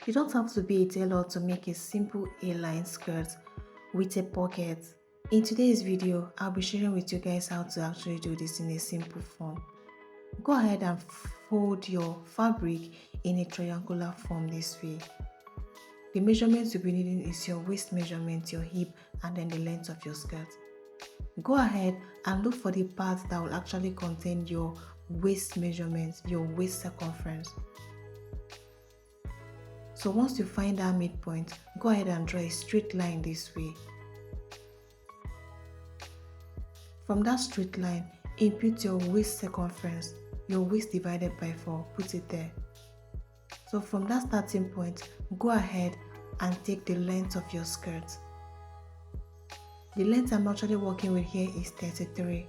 You don't have to be a tailor to make a simple A-line skirt with a pocket. In today's video, I'll be sharing with you guys how to actually do this in a simple form. Go ahead and fold your fabric in a triangular form this way. The measurements you'll be needing is your waist measurement, your hip, and then the length of your skirt. Go ahead and look for the part that will actually contain your waist measurements, your waist circumference. So once you find that midpoint, go ahead and draw a straight line this way. From that straight line, impute your waist circumference, your waist divided by 4, put it there. So from that starting point, go ahead and take the length of your skirt. The length I'm actually working with here is 33.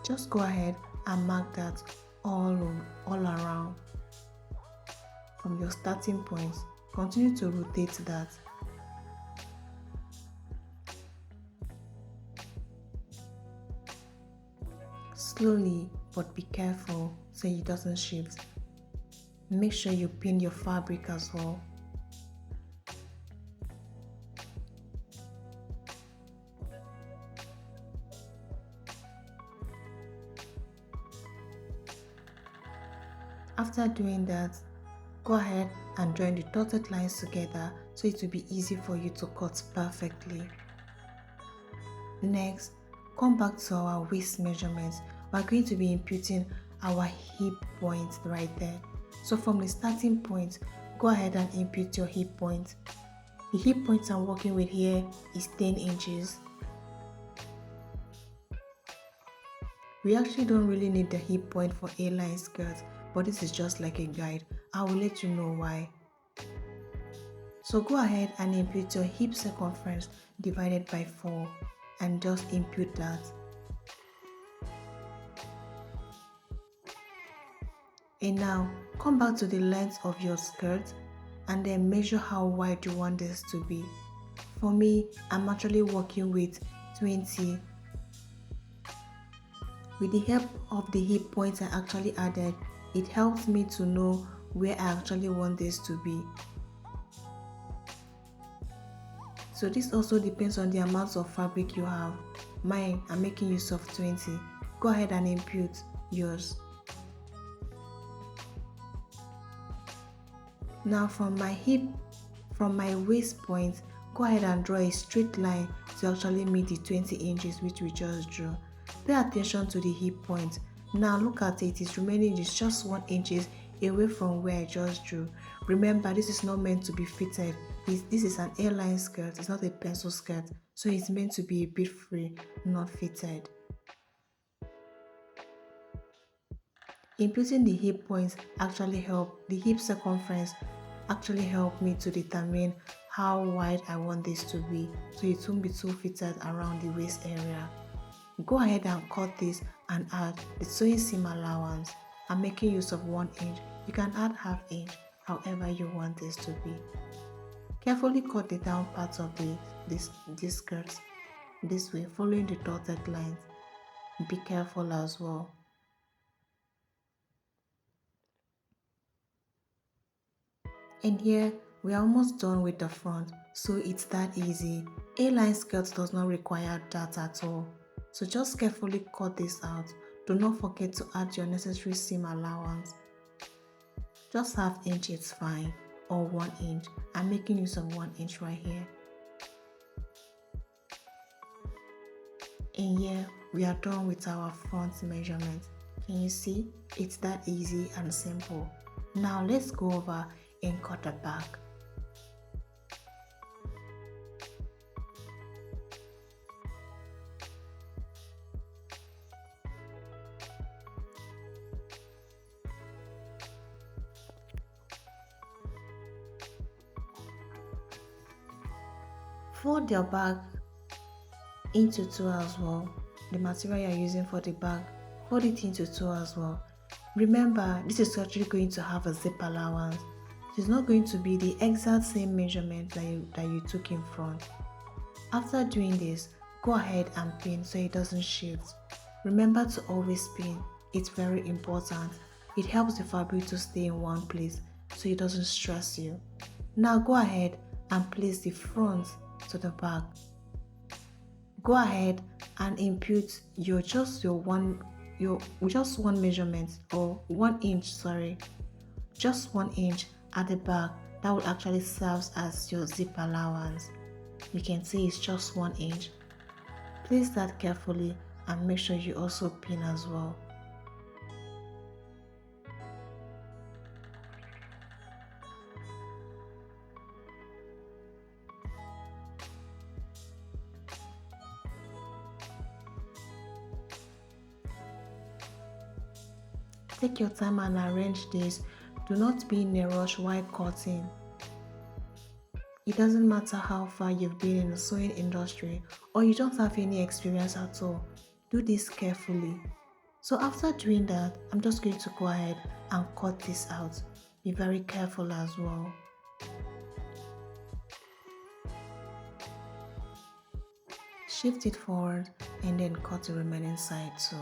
Just go ahead and mark that all around. From your starting point, continue to rotate that. Slowly, but be careful so it doesn't shift. Make sure you pin your fabric as well. After doing that, go ahead and join the dotted lines together so it will be easy for you to cut perfectly. Next, come back to our waist measurements. We're going to be imputing our hip point right there. So from the starting point, go ahead and impute your hip point. The hip point I'm working with here is 10 inches. We actually don't really need the hip point for A-line skirts, but this is just like a guide. I will let you know why. So go ahead and impute your hip circumference divided by 4 and just impute that. And now come back to the length of your skirt and then measure how wide you want this to be. For me, I'm actually working with 20. With the help of the hip points I actually added, it helps me to know where I actually want this to be. So this also depends on the amount of fabric you have. Mine, I'm making use of 20. Go ahead and impute yours. Now from my waist point, go ahead and draw a straight line to actually meet the 20 inches which we just drew. Pay attention to the hip point. Now look at it, it's remaining just 1 inch away from where I just drew. Remember, this is not meant to be fitted. This is an A-line skirt, it's not a pencil skirt, so it's meant to be a bit free, not fitted. Imputing the hip points actually help, the hip circumference actually help me to determine how wide I want this to be, so it won't be too fitted around the waist area. Go ahead and cut this and add the sewing seam allowance. I'm making use of 1 inch. You can add ½ inch, however you want this to be. Carefully cut the down parts of this skirt this way, following the dotted lines. Be careful as well. And here we are almost done with the front, so it's that easy. A-line skirt does not require that at all. So just carefully cut this out. Do not forget to add your necessary seam allowance. Just ½ inch is fine, or 1 inch. I'm making use of 1 inch right here. And here we are done with our front measurement. Can you see? It's that easy and simple. Now let's go over and cut the back. Fold your bag into 2 as well. The material you are using for the bag, fold it into 2 as well. Remember, this is actually going to have a zip allowance. It's not going to be the exact same measurement that you took in front. After doing this, Go ahead and pin so it doesn't shift. Remember to always pin, it's very important. It helps the fabric to stay in one place so it doesn't stress you. Now go ahead and place the front to the back. Go ahead and input your just one measurement, or 1 inch, sorry, just 1 inch at the back. That will actually serve as your zip allowance. You can see it's just 1 inch. Place that carefully and make sure you also pin as well. Take your time and arrange this. Do not be in a rush while cutting. It doesn't matter how far you've been in the sewing industry or you don't have any experience at all. Do this carefully. So after doing that, I'm just going to go ahead and cut this out. Be very careful as well. Shift it forward and then cut the remaining side too.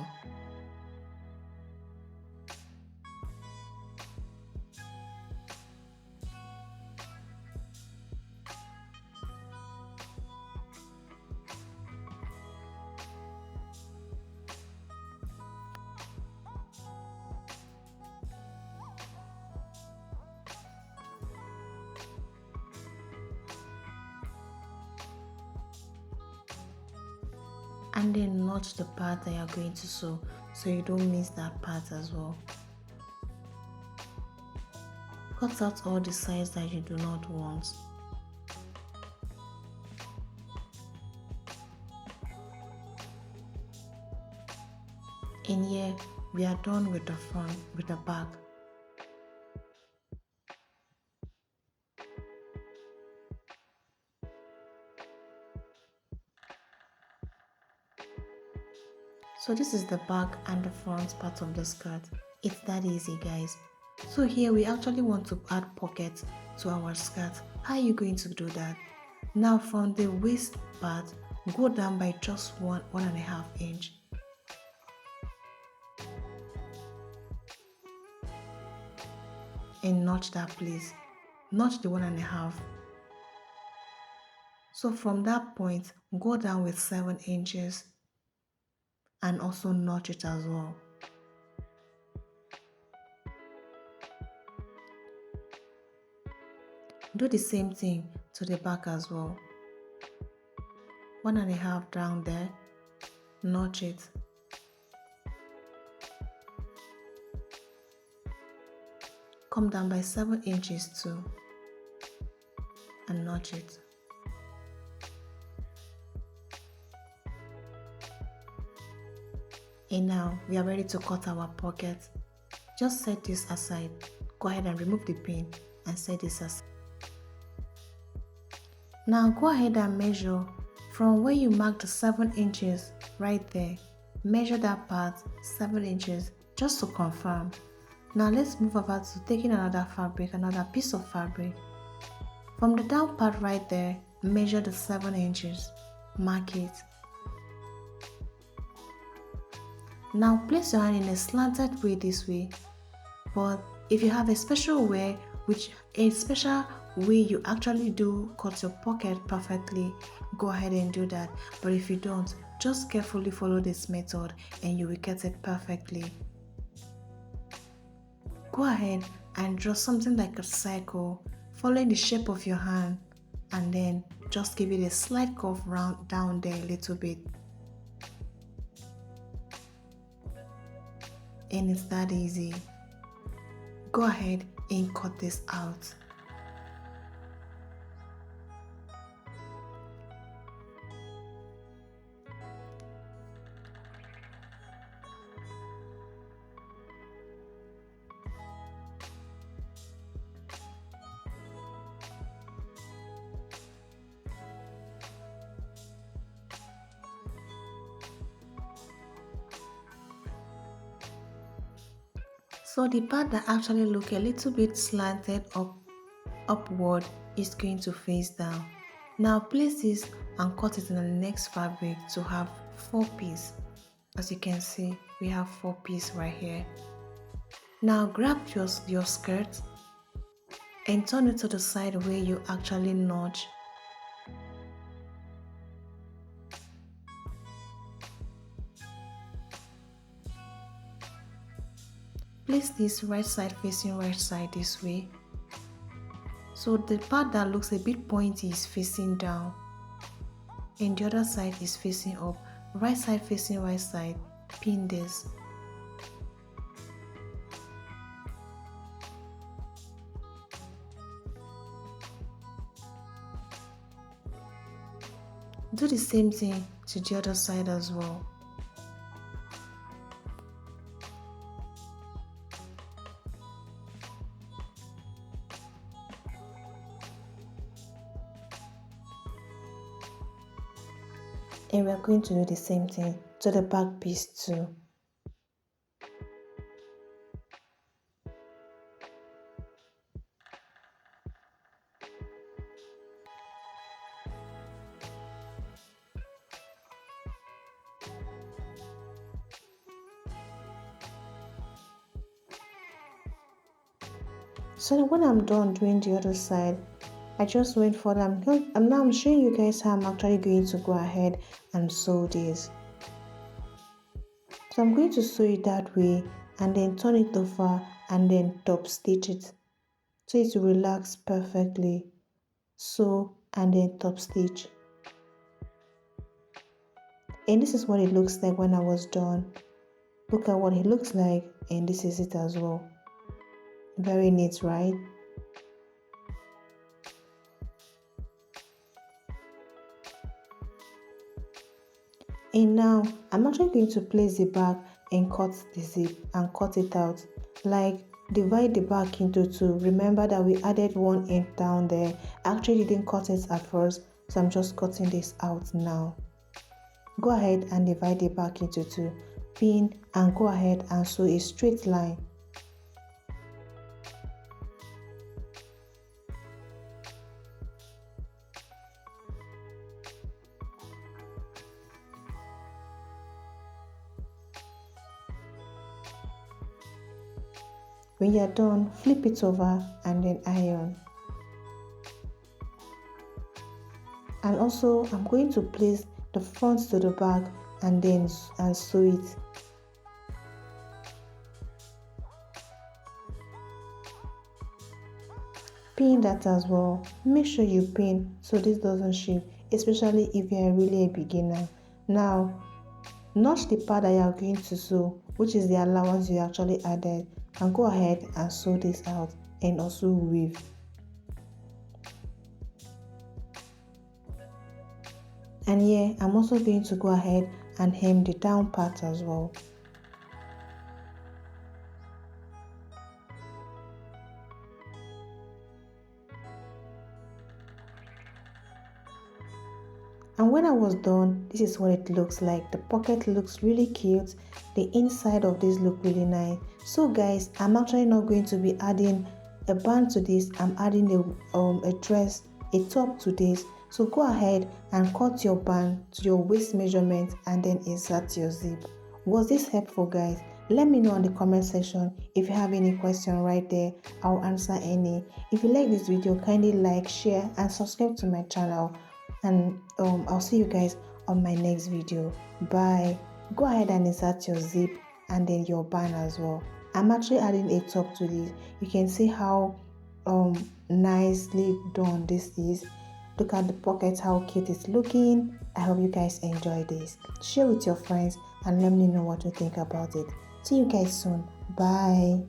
And then notch the part that you're going to sew so you don't miss that part as well. Cut out all the sides that you do not want. And here we are done with the front, with the back. So this is the back and the front part of the skirt. It's that easy, guys. So here we actually want to add pockets to our skirt. How are you going to do that? Now from the waist part, go down by just 1.5 inch. And notch that place. Notch the 1.5. So from that point, go down with 7 inches and also notch it as well. Do the same thing to the back as well. 1.5 down there, notch it. Come down by 7 inches too and notch it. And now we are ready to cut our pocket. Just set this aside. Go ahead and remove the pin and set this aside. Now go ahead and measure from where you marked the 7 inches right there. Measure that part 7 inches just to confirm. Now let's move over to taking another fabric, another piece of fabric. From the down part right there, measure the 7 inches. Mark it. Now place your hand in a slanted way this way, but if you have a special way you actually do cut your pocket perfectly, go ahead and do that. But if you don't, just carefully follow this method and you will get it perfectly. Go ahead and draw something like a circle, following the shape of your hand, and then just give it a slight curve round down there a little bit. And it's that easy. Go ahead and cut this out. So the part that actually look a little bit slanted upward is going to face down. Now place this and cut it in the next fabric to have 4 pieces. As you can see, we have 4 pieces right here. Now grab your skirt and turn it to the side where you actually notch. Place this right side facing right side this way. So the part that looks a bit pointy is facing down and the other side is facing up. Right side facing right side, pin this. Do the same thing to the other side as well. And we are going to do the same thing to the back piece too. So when I'm done doing the other side, I just went for them. I'm showing you guys how I'm actually going to go ahead and sew this. So I'm going to sew it that way and then turn it over and then top stitch it so it will relax perfectly. Sew and then top stitch. And this is what it looks like when I was done. Look at what it looks like, and this is it as well. Very neat, right? And now I'm actually going to place the back and cut the zip and cut it out. Like divide the back into two. Remember that we added one end down there. I actually didn't cut it at first, so I'm just cutting this out now. Go ahead and divide the back into two. Pin and go ahead and sew a straight line. When you're done, flip it over and then iron. And also I'm going to place the front to the back and then sew it. Pin that as well. Make sure you pin so this doesn't shift, especially if you're really a beginner. Now notch the part that you are going to sew, which is the allowance you actually added, and go ahead and sew this out and also weave. And here I'm also going to go ahead and hem the down part as well. And when I was done, this is what it looks like. The pocket looks really cute. The inside of this look really nice. So guys, I'm actually not going to be adding a band to this. I'm adding a dress, a top to this. So go ahead and cut your band to your waist measurement and then insert your zip. Was this helpful, guys? Let me know in the comment section. If you have any question right there, I'll answer any. If you like this video, kindly like, share and subscribe to my channel. And I'll see you guys on my next video. Bye. Go ahead and insert your zip and then your band as well. I'm actually adding a top to this. You can see how nicely done this is. Look at the pocket, how cute it's looking. I hope you guys enjoy this. Share with your friends and let me know what you think about it. See you guys soon. Bye.